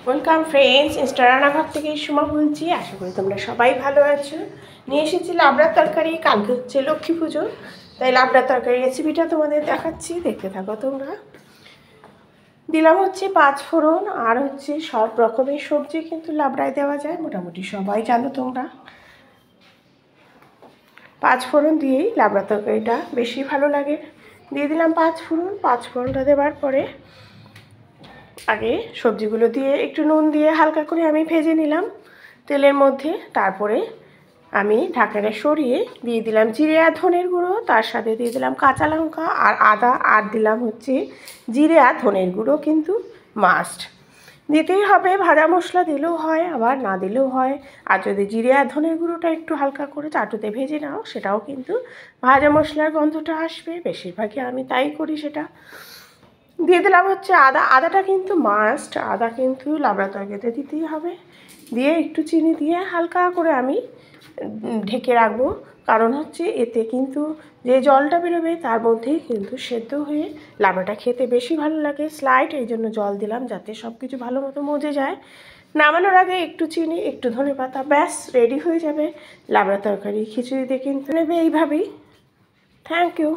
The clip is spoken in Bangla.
ওয়েলকাম ফ্রেন্ডস, রান্নাঘর থেকে সুমা বলছি। আশা করি তোমরা সবাই ভালো আছো। নিয়ে এসেছি লাবড়ার তরকারি। কালকে হচ্ছে লক্ষ্মী পুজো, তাই লাবড়ার তরকারি রেসিপিটা তোমাদের দেখাচ্ছি, দেখতে থাকো তোমরা। দিলাম হচ্ছে 5 ফোড়ন, আর হচ্ছে সব রকমের সবজি কিন্তু লাবড়ায় দেওয়া যায়, মোটামুটি সবাই জানো তোমরা। 5 ফোড়ন দিয়েই লাবড়া তরকারিটা বেশি ভালো লাগে। দিয়ে দিলাম 5 ফোড়ন। 5 ফোড়নটা দেওয়ার পরে আগে সবজিগুলো দিয়ে একটু নুন দিয়ে হালকা করে আমি ভেজে নিলাম তেলের মধ্যে। তারপরে আমি ঢাকনাটা সরিয়ে দিয়ে দিলাম জিরে আর ধনের গুঁড়ো, তার সাথে দিয়ে দিলাম কাঁচা লঙ্কা আর আদা, আর দিলাম হচ্ছে জিরে আর ধনের গুঁড়ো, কিন্তু মাস্ট দিতেই হবে। ভাজা মশলা দিলেও হয়, আবার না দিলেও হয়। আর যদি জিরে আর ধনের গুঁড়োটা একটু হালকা করে চাটুতে ভেজে নাও, সেটাও কিন্তু ভাজা মশলার গন্ধটা আসবে। বেশিরভাগই আমি তাই করি। সেটা দিয়ে দিলাম হচ্ছে আদা। আদাটা কিন্তু মাস্ট, আদা কিন্তু লাবড়া তরকারিতে দিতেই হবে। দিয়ে একটু চিনি দিয়ে হালকা করে আমি ঢেকে রাখবো, কারণ হচ্ছে এতে কিন্তু যে জলটা বেরোবে তার মধ্যেই কিন্তু সেদ্ধ হয়ে লাবড়াটা খেতে বেশি ভালো লাগে। স্লাইড এই জন্য জল দিলাম, যাতে সব কিছু ভালো মতো মজে যায়। নামানোর আগে একটু চিনি, একটু ধনেপাতা, ব্যাস রেডি হয়ে যাবে লাবড়া তরকারি। খিচুড়িতে কিন্তু নেবে এইভাবেই। Thank you.